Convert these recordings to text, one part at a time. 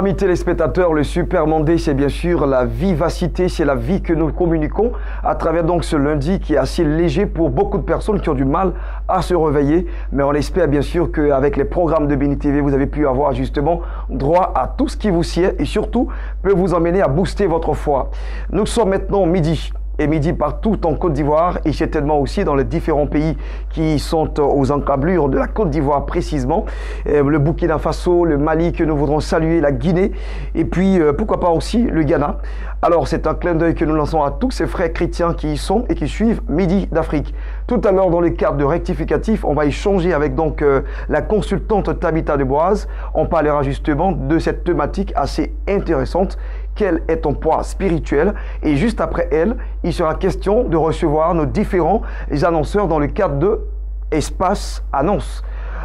amis téléspectateurs, le Super Monday, c'est bien sûr la vivacité, c'est la vie que nous communiquons à travers donc ce lundi qui est assez léger pour beaucoup de personnes qui ont du mal à se réveiller. Mais on espère bien sûr qu'avec les programmes de Béni TV, vous avez pu avoir justement droit à tout ce qui vous sied et surtout peut vous emmener à booster votre foi. Nous sommes maintenant midi. Et midi partout en Côte d'Ivoire et certainement aussi dans les différents pays qui sont aux encablures de la Côte d'Ivoire précisément. Le Burkina Faso, le Mali que nous voudrons saluer, la Guinée et puis pourquoi pas aussi le Ghana. Alors c'est un clin d'œil que nous lançons à tous ces frères chrétiens qui y sont et qui suivent Midi d'Afrique. Tout à l'heure dans le cadre de rectificatif, on va échanger avec donc la consultante Tabitha Deboise. On parlera justement de cette thématique assez intéressante. Quel est ton poids spirituel? Et juste après elle, il sera question de recevoir nos différents annonceurs dans le cadre de Espace Annonce.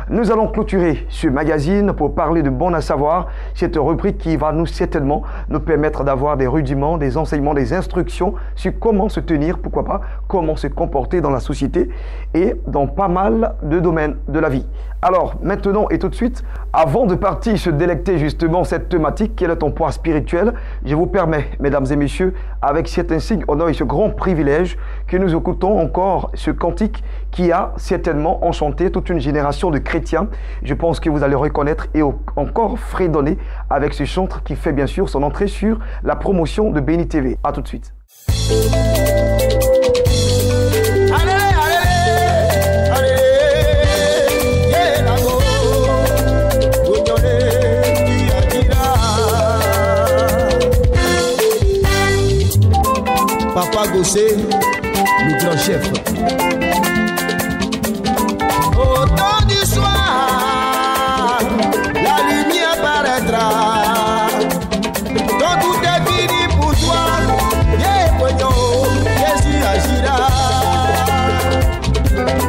Nous allons clôturer ce magazine pour parler de Bon à savoir, cette rubrique qui va certainement nous permettre d'avoir des rudiments, des enseignements, des instructions sur comment se tenir, pourquoi pas, comment se comporter dans la société et dans pas mal de domaines de la vie. Alors, maintenant et tout de suite, avant de partir se délecter justement cette thématique, quel est ton poids spirituel, je vous permets, mesdames et messieurs, avec cet insigne honneur et ce grand privilège que nous écoutons encore ce cantique qui a certainement enchanté toute une génération de chrétiens. Je pense que vous allez reconnaître et encore fredonner avec ce chantre qui fait bien sûr son entrée sur la promotion de Béni TV. A tout de suite. Papa Gossé, le grand chef. Au temps du soir, la lumière paraîtra. Quand tout est fini pour toi, Jésus agira.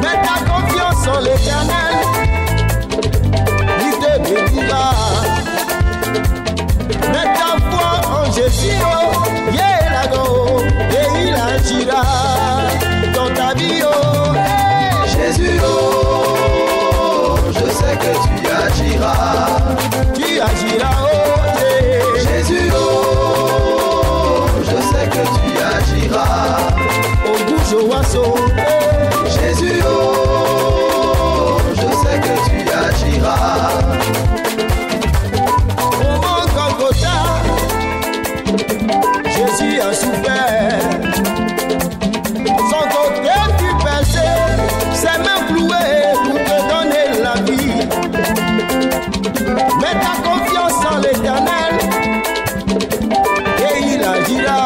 Mets ta confiance en l'Éternel, il te bénira. Mets ta foi en Jésus, et il agira dans ta vie, oh. Jésus, oh, je sais que tu agiras. Tu agiras, oh, yeah. Jésus, oh, je sais que tu agiras. Au bouge au oiseau, Jésus, oh, je sais que tu agiras. Au monde Golgotha, Jésus a souffert. Son côté fut percé, ses mains clouées pour te donner la vie. Mets ta confiance en l'Éternel et il agira.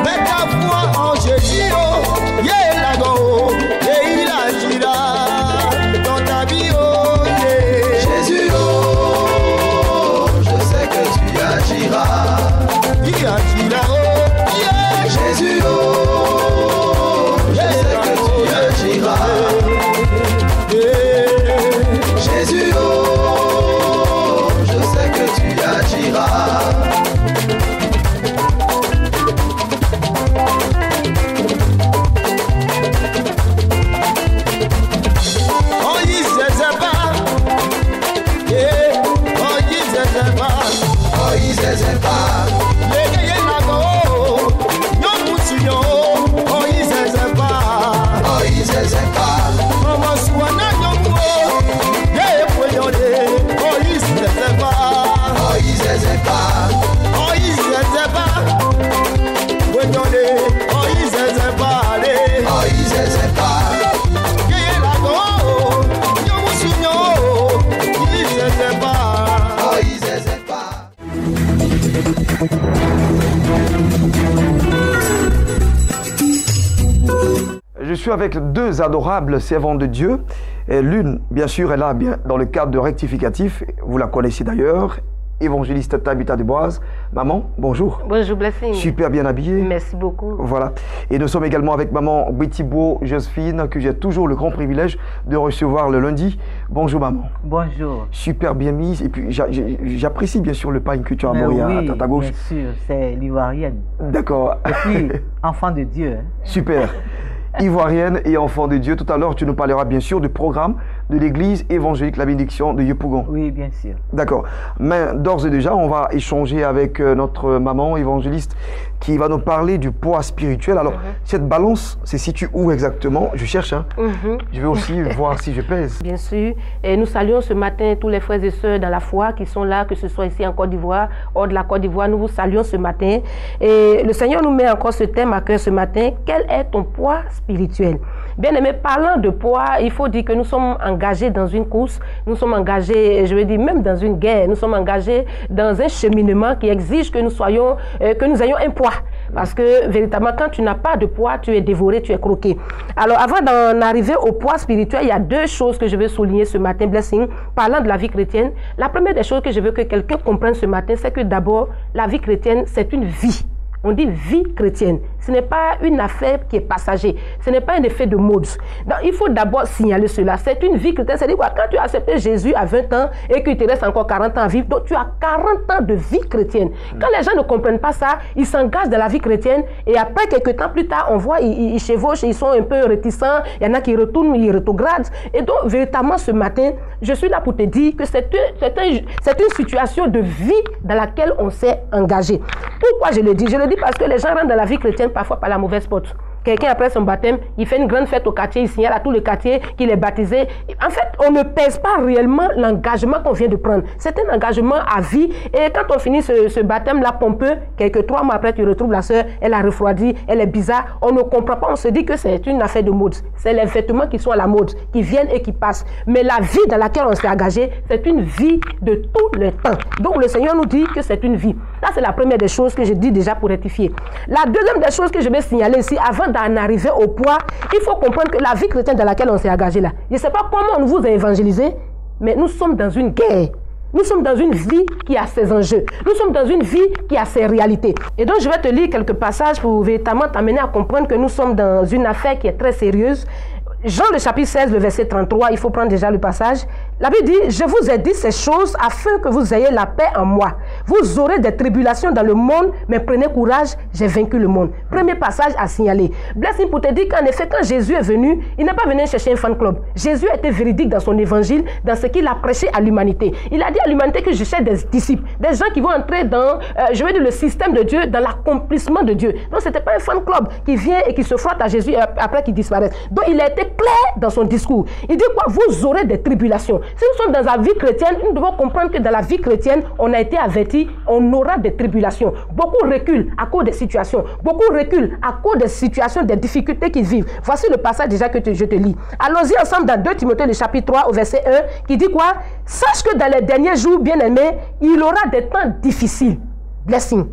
Mets ta foi en Jésus, oh, yeah, et il agira dans ta vie, oh, yeah. Jésus, oh, je sais que tu agiras. Il agira, oh, yeah. Jésus, oh, je sais que tu agiras. Jésus, oh, je sais que tu agiras. Oh, il se sépare. Yeah. Oh, il se sépare. Oh, il se sépare. Je suis avec deux adorables servantes de Dieu. L'une, bien sûr, est là dans le cadre de rectificatif. Vous la connaissez d'ailleurs. Évangéliste Tabitha Deboise. Maman, bonjour. Bonjour, Blessing. Super bien habillée. Merci beaucoup. Voilà. Et nous sommes également avec maman Bitibo Josephine, que j'ai toujours le grand privilège de recevoir le lundi. Bonjour, maman. Bonjour. Super bien mise. Et puis, j'apprécie bien sûr le pain que tu as mouillé à ta gauche. Bien sûr, c'est l'ivoirienne. D'accord. Et puis, enfant de Dieu. Super. Ivoirienne et enfant de Dieu. Tout à l'heure, tu nous parleras bien sûr du programme de l'église évangélique La Bénédiction de Yopougon. Oui, bien sûr. D'accord. Mais d'ores et déjà, on va échanger avec notre maman évangéliste qui va nous parler du poids spirituel. Alors, cette balance se situe où exactement? Je cherche, hein. Je vais aussi voir si je pèse. Bien sûr. Et nous saluons ce matin tous les frères et sœurs dans la foi qui sont là, que ce soit ici en Côte d'Ivoire, hors de la Côte d'Ivoire. Nous vous saluons ce matin. Et le Seigneur nous met encore ce thème à cœur ce matin. Quel est ton poids spirituel? Bien aimé, parlant de poids, il faut dire que nous sommes engagés dans une course. Nous sommes engagés, je veux dire, même dans une guerre. Nous sommes engagés dans un cheminement qui exige que nous soyons, que nous ayons un poids. Parce que, véritablement, quand tu n'as pas de poids, tu es dévoré, tu es croqué. Alors, avant d'en arriver au poids spirituel, il y a deux choses que je veux souligner ce matin, Blessing, parlant de la vie chrétienne. La première des choses que je veux que quelqu'un comprenne ce matin, c'est que d'abord, la vie chrétienne, c'est une vie. On dit vie chrétienne. Ce n'est pas une affaire qui est passagère. Ce n'est pas un effet de mode. Donc, il faut d'abord signaler cela. C'est une vie chrétienne. C'est-à-dire quoi? Quand tu as accepté Jésus à 20 ans et qu'il te reste encore 40 ans à vivre, donc tu as 40 ans de vie chrétienne. Quand les gens ne comprennent pas ça, ils s'engagent dans la vie chrétienne et après quelques temps plus tard, on voit, ils chevauchent, ils sont un peu réticents. Il y en a qui retournent, ils rétrogradent. Et donc, véritablement, ce matin, je suis là pour te dire que c'est une situation de vie dans laquelle on s'est engagé. Pourquoi je le dis? Je le dis parce que les gens rentrent dans la vie chrétienne parfois par la mauvaise porte. Quelqu'un, après son baptême, il fait une grande fête au quartier, il signale à tout le quartier qu'il est baptisé. En fait, on ne pèse pas réellement l'engagement qu'on vient de prendre. C'est un engagement à vie. Et quand on finit ce baptême-là pompeux, quelques 3 mois après, tu retrouves la sœur, elle a refroidi, elle est bizarre. On ne comprend pas, on se dit que c'est une affaire de mode. C'est les vêtements qui sont à la mode, qui viennent et qui passent. Mais la vie dans laquelle on s'est engagé, c'est une vie de tout le temps. Donc le Seigneur nous dit que c'est une vie. Ça, c'est la première des choses que je dis déjà pour rectifier. La deuxième des choses que je vais signaler ici, avant d'en arriver au poids, il faut comprendre que la vie chrétienne dans laquelle on s'est engagé là, je ne sais pas comment on vous a évangélisé, mais nous sommes dans une guerre. Nous sommes dans une vie qui a ses enjeux. Nous sommes dans une vie qui a ses réalités. Et donc, je vais te lire quelques passages pour véritablement t'amener à comprendre que nous sommes dans une affaire qui est très sérieuse. Jean le chapitre 16, le verset 33, il faut prendre déjà le passage. La Bible dit, je vous ai dit ces choses afin que vous ayez la paix en moi. Vous aurez des tribulations dans le monde, mais prenez courage, j'ai vaincu le monde. Premier passage à signaler. Blessing pour te dire qu'en effet, quand Jésus est venu, il n'est pas venu chercher un fan club. Jésus était véridique dans son évangile, dans ce qu'il a prêché à l'humanité. Il a dit à l'humanité que je cherche des disciples, des gens qui vont entrer dans, je veux dire, le système de Dieu, dans l'accomplissement de Dieu. Donc, ce n'était pas un fan club qui vient et qui se frotte à Jésus après qu'il disparaisse. Donc, il a été clair dans son discours. Il dit quoi? Vous aurez des tribulations. Si nous sommes dans la vie chrétienne, nous devons comprendre que dans la vie chrétienne, on a été averti, on aura des tribulations. Beaucoup reculent à cause des situations. Beaucoup reculent à cause des situations, des difficultés qu'ils vivent. Voici le passage déjà que je te lis. Allons-y ensemble dans 2 Timothée, le chapitre 3, au verset 1, qui dit quoi? Sache que dans les derniers jours, bien-aimés, il aura des temps difficiles. Blessing.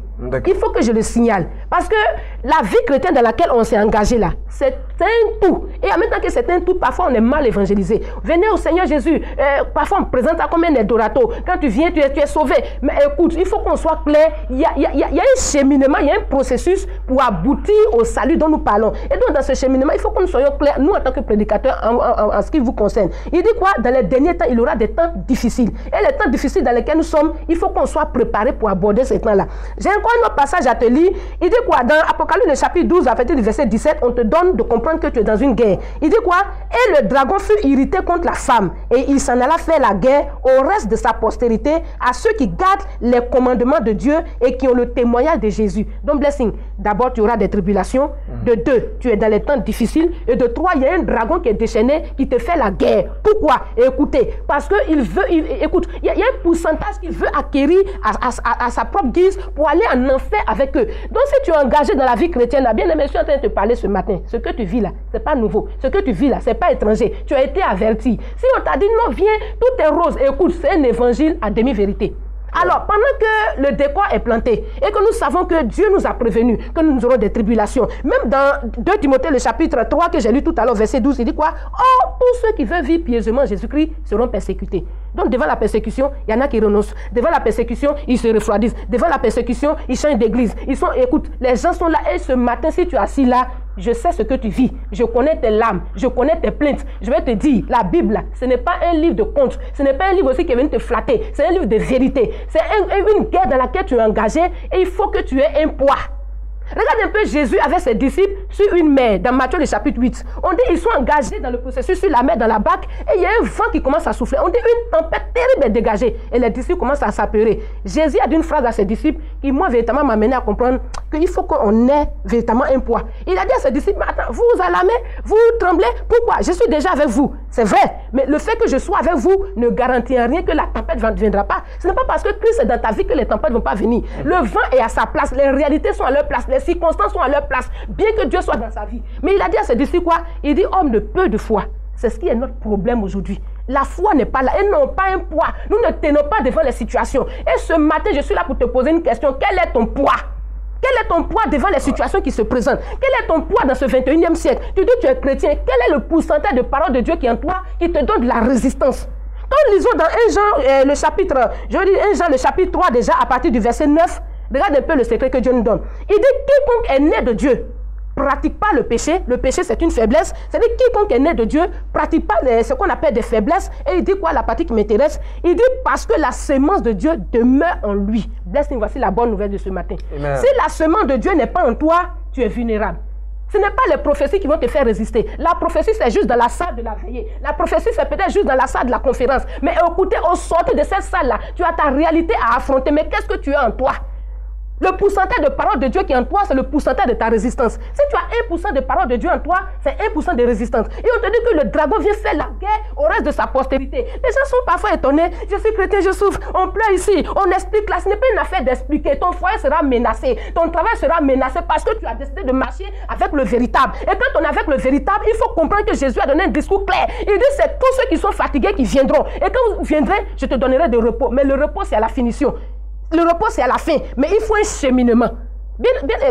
Il faut que je le signale. Parce que la vie chrétienne dans laquelle on s'est engagé là, c'est un tout. Et en même temps que c'est un tout, parfois on est mal évangélisé. Venez au Seigneur Jésus. Parfois on présente ça comme un Eldorado. Quand tu viens, tu es sauvé. Mais écoute, il faut qu'on soit clair. Il y a un cheminement, il y a un processus pour aboutir au salut dont nous parlons. Et donc dans ce cheminement, il faut que nous soyons clairs, nous en tant que prédicateurs, en ce qui vous concerne. Il dit quoi? Dans les derniers temps, il y aura des temps difficiles. Et les temps difficiles dans lesquels nous sommes, il faut qu'on soit préparé pour aborder ces temps-là. J'ai encore un autre passage à te lire. Il dit quoi? Dans Apocalypse, le chapitre 12, à partir du verset 17, on te donne de comprendre que tu es dans une guerre. Il dit quoi? Et le dragon fut irrité contre la femme, et il s'en alla faire la guerre au reste de sa postérité, à ceux qui gardent les commandements de Dieu et qui ont le témoignage de Jésus. Donc, blessing, d'abord, tu auras des tribulations. De 2, tu es dans les temps difficiles. Et de 3, il y a un dragon qui est déchaîné, qui te fait la guerre. Pourquoi? Écoutez, parce qu'il veut, écoute, il y a un pourcentage qu'il veut acquérir à sa propre guise pour aller en enfer avec eux. Donc, si tu es engagé dans la vie chrétienne, là, bien aimé, je suis en train de te parler ce matin. Ce que tu vis là, ce n'est pas nouveau. Ce que tu vis là, ce n'est pas étranger. Tu as été averti. Si on t'a dit non, viens, tout est rose. Écoute, c'est un évangile à demi-vérité. Alors, pendant que le décor est planté et que nous savons que Dieu nous a prévenus que nous aurons des tribulations, même dans 2 Timothée, le chapitre 3 que j'ai lu tout à l'heure, verset 12, il dit quoi? Oh, tous ceux qui veulent vivre pieusement Jésus-Christ seront persécutés. Donc, devant la persécution, il y en a qui renoncent. Devant la persécution, ils se refroidissent. Devant la persécution, ils changent d'église. Écoute, les gens sont là et ce matin, si tu es assis là, je sais ce que tu vis. Je connais tes larmes. Je connais tes plaintes. Je vais te dire, la Bible, ce n'est pas un livre de contes. Ce n'est pas un livre aussi qui vient te flatter. C'est un livre de vérité. C'est une guerre dans laquelle tu es engagé et il faut que tu aies un poids. Regarde un peu Jésus avec ses disciples sur une mer, dans Matthieu le chapitre 8. On dit qu'ils sont engagés dans le processus sur la mer, dans la barque, et il y a un vent qui commence à souffler. On dit une tempête terrible est dégagée, et les disciples commencent à s'apeurer. Jésus a dit une phrase à ses disciples qui, moi, véritablement, m'a amené à comprendre qu'il faut qu'on ait véritablement un poids. Il a dit à ses disciples, mais attends, vous à la mer, vous tremblez, pourquoi? Je suis déjà avec vous, c'est vrai, mais le fait que je sois avec vous ne garantit rien que la tempête ne viendra pas. Ce n'est pas parce que Christ est dans ta vie que les tempêtes ne vont pas venir. Le vent est à sa place, les réalités sont à leur place, les circonstances sont à leur place, bien que Dieu soit dans sa vie. Mais il a dit à ses disciples quoi? Il dit, homme de peu de foi. C'est ce qui est notre problème aujourd'hui. La foi n'est pas là, elles n'ont pas un poids. Nous ne tenons pas devant les situations. Et ce matin, je suis là pour te poser une question. Quel est ton poids? Quel est ton poids devant les situations qui se présentent? Quel est ton poids dans ce 21e siècle? Tu dis que tu es chrétien. Quel est le pourcentage de paroles de Dieu qui est en toi, qui te donne de la résistance? Quand nous lisons dans 1 Jean, le chapitre 3 déjà, à partir du verset 9, regarde un peu le secret que Dieu nous donne. Il dit, quiconque est né de Dieu, pratique pas le péché. Le péché, c'est une faiblesse. C'est-à-dire, quiconque est né de Dieu, pratique pas ce qu'on appelle des faiblesses. Et il dit quoi, la partie qui m'intéresse? Il dit, parce que la semence de Dieu demeure en lui. Blessing, voici la bonne nouvelle de ce matin. Amen. Si la semence de Dieu n'est pas en toi, tu es vulnérable. Ce n'est pas les prophéties qui vont te faire résister. La prophétie, c'est juste dans la salle de la veillée. La prophétie, c'est peut-être juste dans la salle de la conférence. Mais écoutez, au sortir de cette salle-là, tu as ta réalité à affronter. Mais qu'est-ce que tu as en toi? Le pourcentage de paroles de Dieu qui est en toi, c'est le pourcentage de ta résistance. Si tu as 1% de paroles de Dieu en toi, c'est 1% de résistance. Et on te dit que le dragon vient faire la guerre au reste de sa postérité. Les gens sont parfois étonnés. Je suis chrétien, je souffre. On pleure ici, on explique là. Ce n'est pas une affaire d'expliquer. Ton foyer sera menacé. Ton travail sera menacé parce que tu as décidé de marcher avec le véritable. Et quand on est avec le véritable, il faut comprendre que Jésus a donné un discours clair. Il dit, c'est tous ceux qui sont fatigués qui viendront. Et quand vous viendrez, je te donnerai de repos. Mais le repos, c'est à la finition. Le repos, c'est à la fin. Mais il faut un cheminement.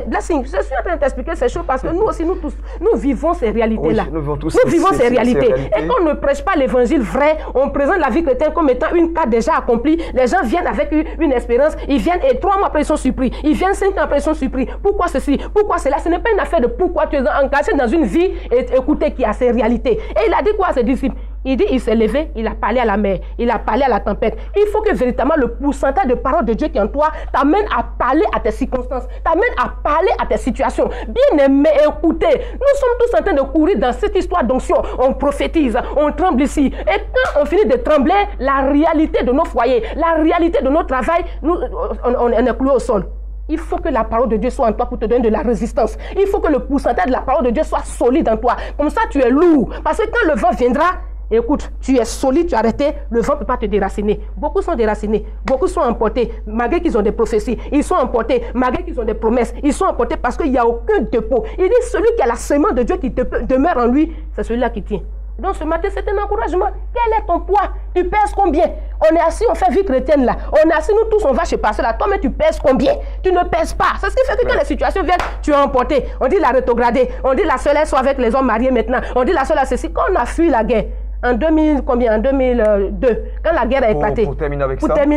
Blessing, je suis en train de t'expliquer ces choses parce que nous aussi, nous tous, nous vivons ces réalités-là. Oui, nous vivons ces réalités. Et quand on ne prêche pas l'évangile vrai, on présente la vie chrétienne comme étant une carte déjà accomplie. Les gens viennent avec une espérance, ils viennent et 3 mois après ils sont surpris. Ils viennent 5 ans après ils sont surpris. Pourquoi ceci? Pourquoi cela? Ce n'est pas une affaire de pourquoi tu es engagé dans une vie et écoutez qui a ses réalités. Et il a dit quoi à ses disciples? Il dit, il s'est levé, il a parlé à la mer, il a parlé à la tempête. Il faut que véritablement le pourcentage de paroles de Dieu qui est en toi t'amène à parler à tes circonstances, t'amène à parler à tes situations. Bien aimé, écoutez, nous sommes tous en train de courir dans cette histoire d'onction. On prophétise, on tremble ici. Et quand on finit de trembler, la réalité de nos foyers, la réalité de notre travail, on est cloué au sol. Il faut que la parole de Dieu soit en toi pour te donner de la résistance. Il faut que le pourcentage de la parole de Dieu soit solide en toi. Comme ça, tu es lourd. Parce que quand le vent viendra, écoute, tu es solide, tu es arrêté, le vent ne peut pas te déraciner. Beaucoup sont déracinés, beaucoup sont emportés, malgré qu'ils ont des prophéties. Ils sont emportés, malgré qu'ils ont des promesses. Ils sont emportés parce qu'il n'y a aucun dépôt. Il dit, celui qui a la semence de Dieu qui demeure en lui, c'est celui-là qui tient. Donc ce matin, c'est un encouragement. Quel est ton poids? Tu pèses combien? On est assis, on fait vie chrétienne là. On est assis, nous tous, on va chez pasteur là. Toi, mais tu pèses combien? Tu ne pèses pas. C'est ce qui fait que quand les situations viennent, tu es emporté. On dit la rétrogradée. On dit la seule, elle soit avec les hommes mariés maintenant. On dit la seule, à ceci. Quand on a fui la guerre, en 2002, quand la guerre a éclaté. Pour terminer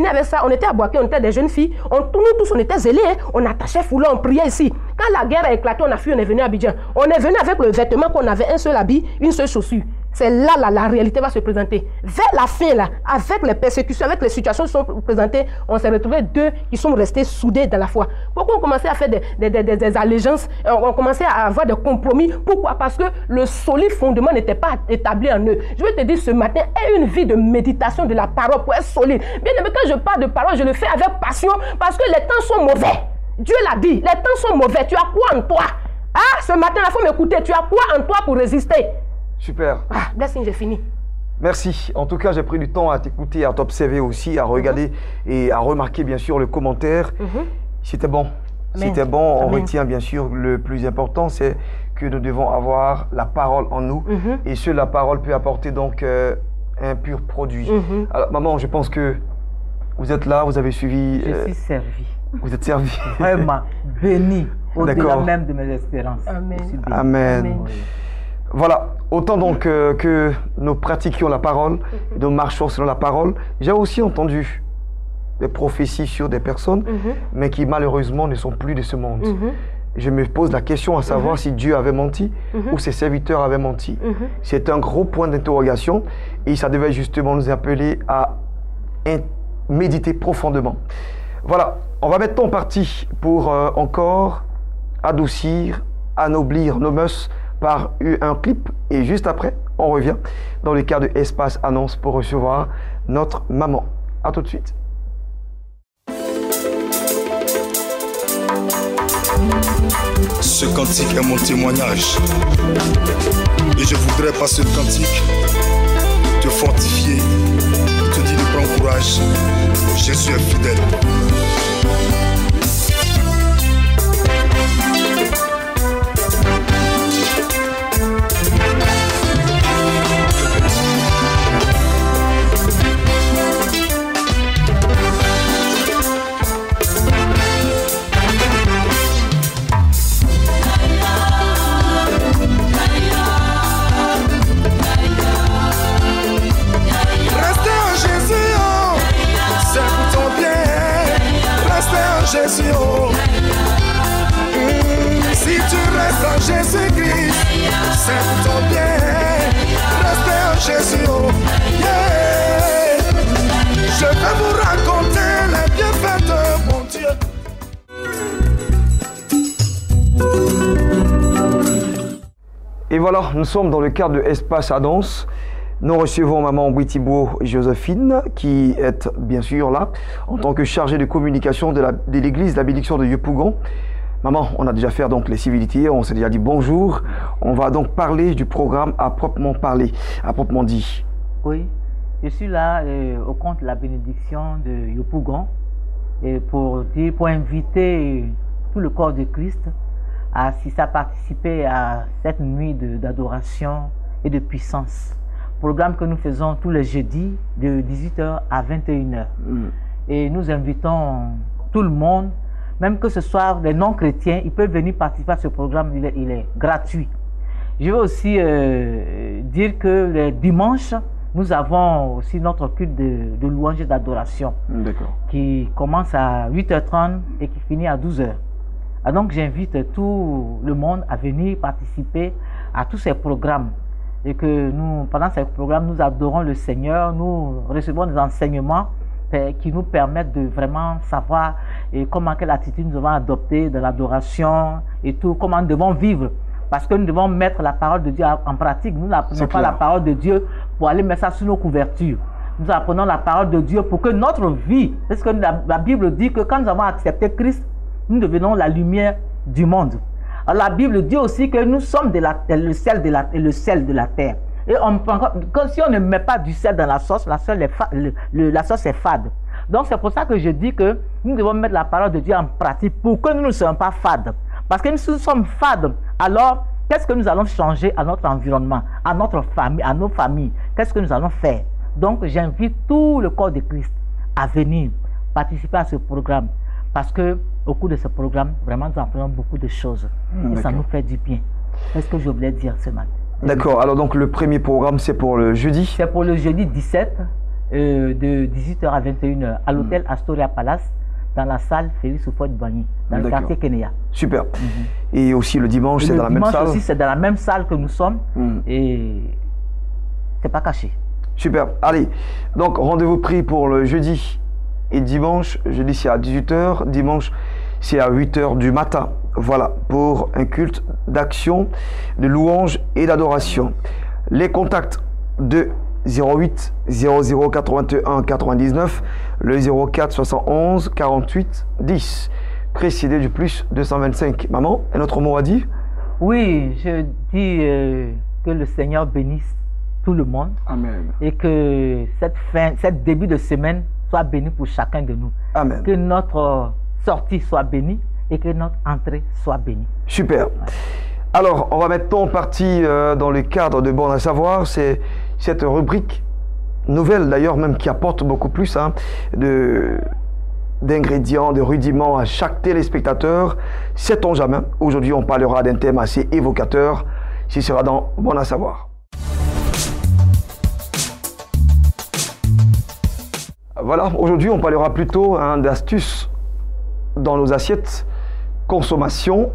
avec ça, on était à Boaké, on était des jeunes filles. Nous tous, on était zélés. Hein. On attachait foulard, on priait ici. Quand la guerre a éclaté, on a fui, on est venu à Abidjan. On est venu avec le vêtement qu'on avait, un seul habit, une seule chaussure. C'est là, la réalité va se présenter. Vers la fin, là, avec les persécutions, avec les situations qui sont présentées, on s'est retrouvés 2 qui sont restés soudés dans la foi. Pourquoi on commençait à faire des allégeances, on commençait à avoir des compromis? Pourquoi? Parce que le solide fondement n'était pas établi en eux. Je veux te dire ce matin, aie une vie de méditation de la parole pour être solide. Bien aimé, quand je parle de parole, je le fais avec passion parce que les temps sont mauvais. Dieu l'a dit, les temps sont mauvais. Tu as quoi en toi? Ah, ce matin, il faut m'écouter. Tu as quoi en toi pour résister? Super. Ah, blessing, j'ai fini. Merci. En tout cas, j'ai pris du temps à t'écouter, à t'observer aussi, à regarder et à remarquer bien sûr le commentaire. C'était bon. C'était bon. On retient bien sûr le plus important, c'est que nous devons avoir la parole en nous. Et seule la parole peut apporter donc un pur produit. Alors, maman, je pense que vous êtes là, vous avez suivi. Je suis servi. Vous êtes servi. Vraiment béni. Au-delà même de mes espérances. Amen. Amen. Amen. Voilà, autant donc que nous pratiquions la parole, nous marchons selon la parole. J'ai aussi entendu des prophéties sur des personnes, mais qui malheureusement ne sont plus de ce monde. Je me pose la question à savoir si Dieu avait menti ou ses serviteurs avaient menti. C'est un gros point d'interrogation et ça devait justement nous appeler à méditer profondément. Voilà, on va maintenant partir pour encore adoucir, anoblir nos mœurs par un clip. Et juste après, on revient dans le cadre de Espace Annonce pour recevoir notre maman. A tout de suite. Ce cantique est mon témoignage. Et je voudrais par ce cantique te fortifier, te dire de prendre courage. Jésus est fidèle. Jésus, oh. Si tu restes en Jésus-Christ, c'est pour ton bien. Restez en Jésus, oh. Yeah. Je vais vous raconter les bienfaits de mon Dieu. Et voilà, nous sommes dans le cadre de Espace Annonce. Nous recevons maman Witibo Joséphine qui est bien sûr là en tant que chargée de communication de l'église de la bénédiction de Yopougon. Maman, on a déjà fait donc les civilités, on s'est déjà dit bonjour. On va donc parler du programme à proprement parler, à proprement dit. Oui, je suis là au compte de la bénédiction de Yopougon pour inviter tout le corps de Christ à participer à cette nuit d'adoration et de puissance. Programme que nous faisons tous les jeudis de 18h à 21h. Et nous invitons tout le monde, même que ce soit les non-chrétiens, ils peuvent venir participer à ce programme, il est gratuit. Je veux aussi dire que le dimanche, nous avons aussi notre culte de louange et d'adoration qui commence à 8h30 et qui finit à 12h. Donc j'invite tout le monde à venir participer à tous ces programmes. Et que nous, pendant ce programme, nous adorons le Seigneur, nous recevons des enseignements qui nous permettent de vraiment savoir quelle attitude nous devons adopter de l'adoration et tout, comment nous devons vivre. Parce que nous devons mettre la parole de Dieu en pratique. Nous n'apprenons pas la parole de Dieu pour aller mettre ça sous nos couvertures. Nous apprenons la parole de Dieu pour que notre vie, parce que la Bible dit que quand nous avons accepté Christ, nous devenons la lumière du monde. Alors, la Bible dit aussi que nous sommes le sel de la terre. Et si on ne met pas du sel dans la sauce, la sauce est fade. Donc c'est pour ça que je dis que nous devons mettre la parole de Dieu en pratique pour que nous ne soyons pas fades. Parce que si nous sommes fades, alors qu'est-ce que nous allons changer à notre environnement, à notre famille, à nos familles? Qu'est-ce que nous allons faire? Donc j'invite tout le corps de Christ à venir participer à ce programme. Parce que au cours de ce programme, vraiment, nous apprenons beaucoup de choses. Et ça nous fait du bien. C'est ce que je voulais dire ce matin. D'accord. Alors donc le premier programme, c'est pour le jeudi? C'est pour le jeudi 17, de 18h à 21h, à l'hôtel Astoria Palace, dans la salle Félix Houphouët-Boigny, dans le quartier Kenya. Super. Et aussi le dimanche, c'est dans la même salle? Le dimanche aussi, c'est dans la même salle que nous sommes. Et c'est pas caché. Super. Allez, donc rendez-vous pris pour le jeudi. Et dimanche, jeudi c'est à 18h, dimanche c'est à 8h du matin. Voilà, pour un culte d'action, de louange et d'adoration. Les contacts de 08 00 81 99, le 04 71 48 10, précédé du plus 225. Maman, un autre mot à dire? Oui, je dis que le Seigneur bénisse tout le monde. Amen. Et que cette début de semaine soit béni pour chacun de nous. Amen. Que notre sortie soit bénie et que notre entrée soit bénie. Super. Alors, on va maintenant partir dans le cadre de Bon à savoir. C'est cette rubrique nouvelle d'ailleurs, même qui apporte beaucoup plus d'ingrédients, de rudiments à chaque téléspectateur. Sait-on jamais? Aujourd'hui, on parlera d'un thème assez évocateur. Ce sera dans Bon à savoir. Voilà, aujourd'hui on parlera plutôt d'astuces dans nos assiettes, consommation,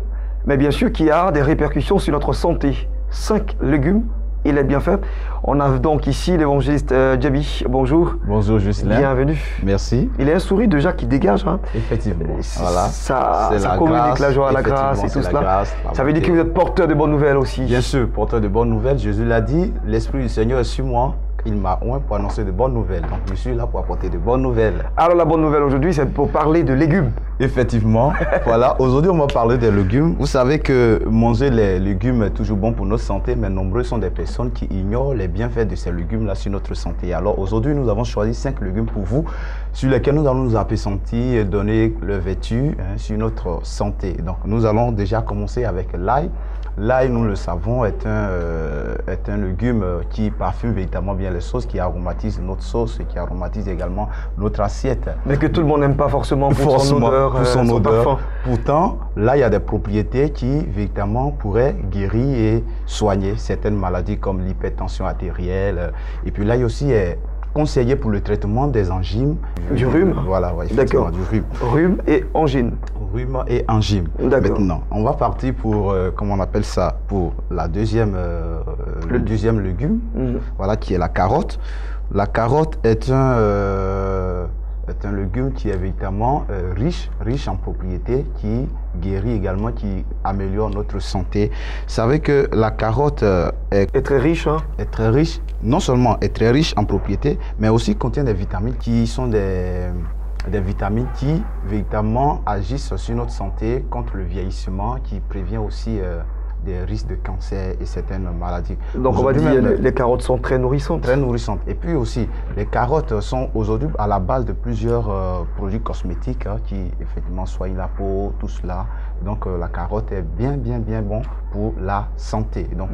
mais bien sûr qui a des répercussions sur notre santé. 5 légumes et les bienfaits. On a donc ici l'évangéliste Djabi. Bonjour. Bonjour Juscelin. Bienvenue. Merci. Il a un sourire déjà qui dégage. Hein. Effectivement. Voilà. Ça communique la joie, la grâce et tout cela. Ça veut dire que vous êtes porteur de bonnes nouvelles aussi. Bien sûr, porteur de bonnes nouvelles. Jésus l'a dit, l'Esprit du Seigneur est sur moi. Il m'a oint pour annoncer de bonnes nouvelles. Donc, je suis là pour apporter de bonnes nouvelles. Alors, la bonne nouvelle aujourd'hui, c'est pour parler de légumes. Effectivement. Voilà. Aujourd'hui, on va parler des légumes. Vous savez que manger les légumes est toujours bon pour notre santé, mais nombreux sont des personnes qui ignorent les bienfaits de ces légumes-là sur notre santé. Alors, aujourd'hui, nous avons choisi 5 légumes pour vous, sur lesquels nous allons nous appesantir et donner leur vertu sur notre santé. Donc, nous allons déjà commencer avec l'ail. L'ail, nous le savons, est un légume qui parfume véritablement bien les sauces, qui aromatise notre sauce et qui aromatise également notre assiette. Mais que tout le monde n'aime pas forcément pour son odeur. Son parfum. Pourtant, l'ail a des propriétés qui véritablement pourraient guérir et soigner certaines maladies comme l'hypertension artérielle. Et puis l'ail aussi est conseillé pour le traitement des angines. Du rhume. Voilà, ouais, effectivement, du rhume. Rhume et angine. Rhume et angine. Maintenant, on va partir pour, comment on appelle ça, pour la deuxième, le deuxième légume, voilà, qui est la carotte. La carotte est un légume qui est véritablement riche en propriétés, qui guérit également, qui améliore notre santé. Vous savez que la carotte est très riche. Hein? Est très riche, non seulement est très riche en propriétés, mais aussi contient des vitamines qui sont des vitamines qui véritablement agissent sur notre santé contre le vieillissement, qui prévient aussi des risques de cancer et certaines maladies. Donc on va dire que les carottes sont très nourrissantes. Très nourrissantes. Et puis aussi, les carottes sont aujourd'hui à la base de plusieurs produits cosmétiques qui effectivement soignent la peau, tout cela. Donc la carotte est bien bon pour la santé. Donc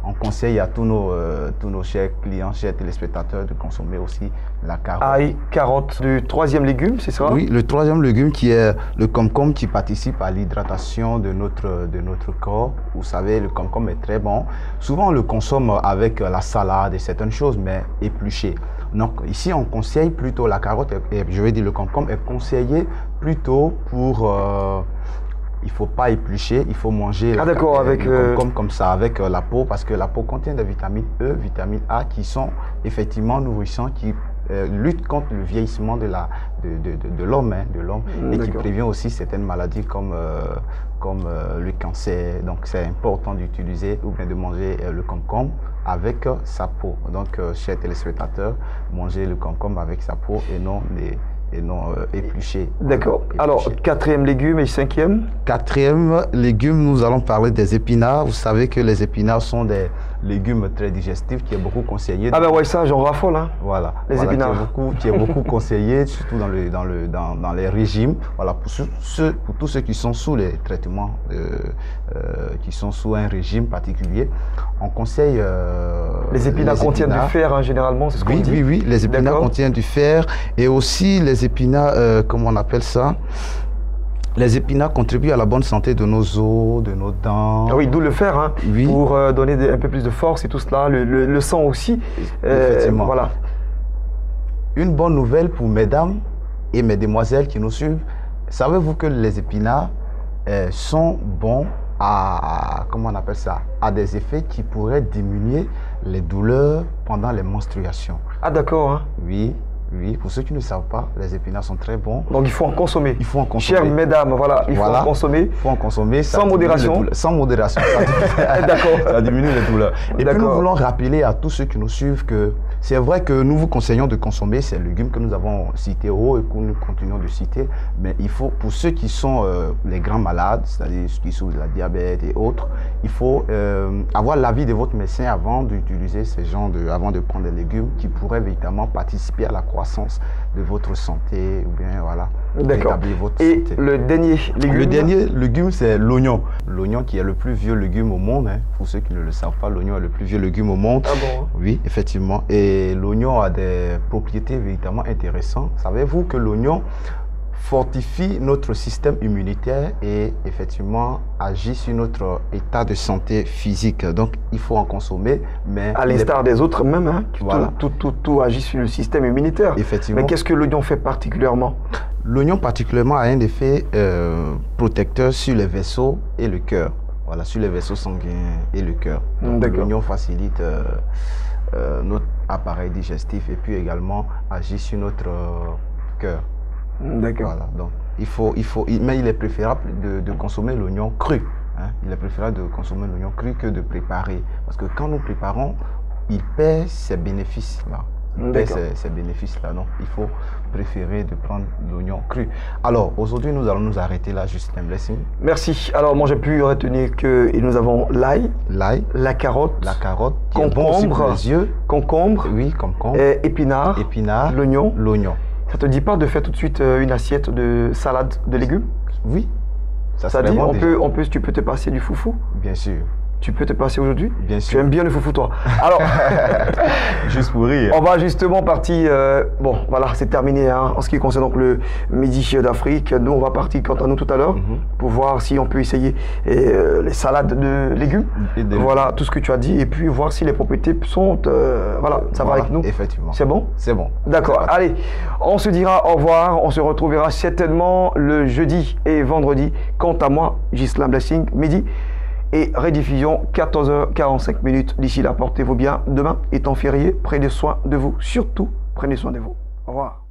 on conseille à tous nos chers clients, chers téléspectateurs de consommer aussi la carotte. Ail, carotte, du troisième légume, c'est ça? Oui, le troisième légume qui est le concombre, qui participe à l'hydratation de notre corps. Vous savez, le concombre est très bon. Souvent on le consomme avec la salade et certaines choses, mais épluché. Donc ici on conseille plutôt la carotte, et je vais dire le concombre est conseillé plutôt pour... il ne faut pas éplucher, il faut manger avec le concombre comme ça, avec la peau, parce que la peau contient des vitamines E, vitamine A qui sont effectivement nourrissants, qui luttent contre le vieillissement de l'homme, et qui prévient aussi certaines maladies comme le cancer. Donc c'est important d'utiliser ou bien de manger le concombre avec sa peau. Donc chers téléspectateurs, mangez le concombre avec sa peau et non épluché. D'accord. Alors, quatrième légume et cinquième? Quatrième légume, nous allons parler des épinards. Vous savez que les épinards sont des légumes très digestifs qui est beaucoup conseillé. Ah ben ouais, ça j'en raffole. Hein. Voilà. Les épinards. Qui est beaucoup conseillé, surtout dans les régimes. Voilà, pour tous ceux qui sont sous les traitements, qui sont sous un régime particulier, on conseille... les épinards contiennent du fer, hein, généralement, c'est ce qu'on dit? Oui, les épinards contiennent du fer, et aussi les épinards, comment on appelle ça? Les épinards contribuent à la bonne santé de nos os, de nos dents. Ah oui, d'où le fer, hein, oui. Pour donner un peu plus de force et tout cela, le sang aussi. Effectivement. Voilà. Une bonne nouvelle pour mesdames et mesdemoiselles qui nous suivent. Savez-vous que les épinards sont bons à, comment on appelle ça, à des effets qui pourraient diminuer les douleurs pendant les menstruations. Ah d'accord. Hein. Oui. Oui, pour ceux qui ne savent pas, les épinards sont très bons. Donc il faut en consommer. Il faut en consommer. Chères mesdames, voilà, il faut en consommer. Il faut en consommer. Sans modération. Sans modération. D'accord. Ça diminue les douleurs. Et puis nous voulons rappeler à tous ceux qui nous suivent que c'est vrai que nous vous conseillons de consommer ces légumes que nous avons cités haut et que nous continuons de citer. Mais il faut, pour ceux qui sont les grands malades, c'est-à-dire ceux qui souffrent de la diabète et autres, il faut avoir l'avis de votre médecin avant d'utiliser ces genres avant de prendre des légumes qui pourraient véritablement participer à la croissance de votre santé, ou bien voilà, rétablir votre santé. Et le dernier légume? Le dernier légume, c'est l'oignon. L'oignon qui est le plus vieux légume au monde. Hein. Pour ceux qui ne le savent pas, l'oignon est le plus vieux légume au monde. Ah bon? Oui, effectivement. Et l'oignon a des propriétés véritablement intéressantes. Savez-vous que l'oignon fortifie notre système immunitaire et effectivement agit sur notre état de santé physique. Donc il faut en consommer, mais à l'instar des autres même, hein, voilà. tout agit sur le système immunitaire. Effectivement. Mais qu'est-ce que l'oignon fait particulièrement? L'oignon particulièrement a un effet protecteur sur les vaisseaux et le cœur. Voilà, sur les vaisseaux sanguins et le cœur. D'accord. L'oignon facilite notre appareil digestif et puis également agit sur notre cœur. D'accord. Voilà, donc mais il est préférable de consommer l'oignon cru. Hein. Il est préférable de consommer l'oignon cru que de préparer. Parce que quand nous préparons, il perd ses bénéfices-là. Il perd ces bénéfices-là. Donc, il faut préférer de prendre l'oignon cru. Alors, aujourd'hui, nous allons nous arrêter là, Justin Blessing. Merci. Alors, moi, j'ai pu retenir que nous avons l'ail, la carotte, qui est bon aussi pour les yeux. Concombre, oui, concombre, épinard, l'oignon. Ça te dit pas de faire tout de suite une assiette de salade de légumes? Oui. Ça dit, tu peux te passer du foufou? Bien sûr. Tu peux te passer aujourd'hui? Bien sûr. Tu aimes bien le foufou, toi. Alors, juste pour rire. On va justement partir. Bon, voilà, c'est terminé hein, en ce qui concerne donc le Midi d'Afrique. Nous, on va partir quant à nous tout à l'heure pour voir si on peut essayer les salades de légumes. Voilà, tout ce que tu as dit. Et puis voir si les propriétés sont. Voilà, ça va avec nous. Effectivement. C'est bon? C'est bon. D'accord. Allez, on se dira au revoir. On se retrouvera certainement le jeudi et vendredi. Quant à moi, Ghislain Blessing, midi. Et rediffusion 14h45. D'ici là, portez-vous bien. Demain étant férié, prenez soin de vous. Surtout, prenez soin de vous. Au revoir.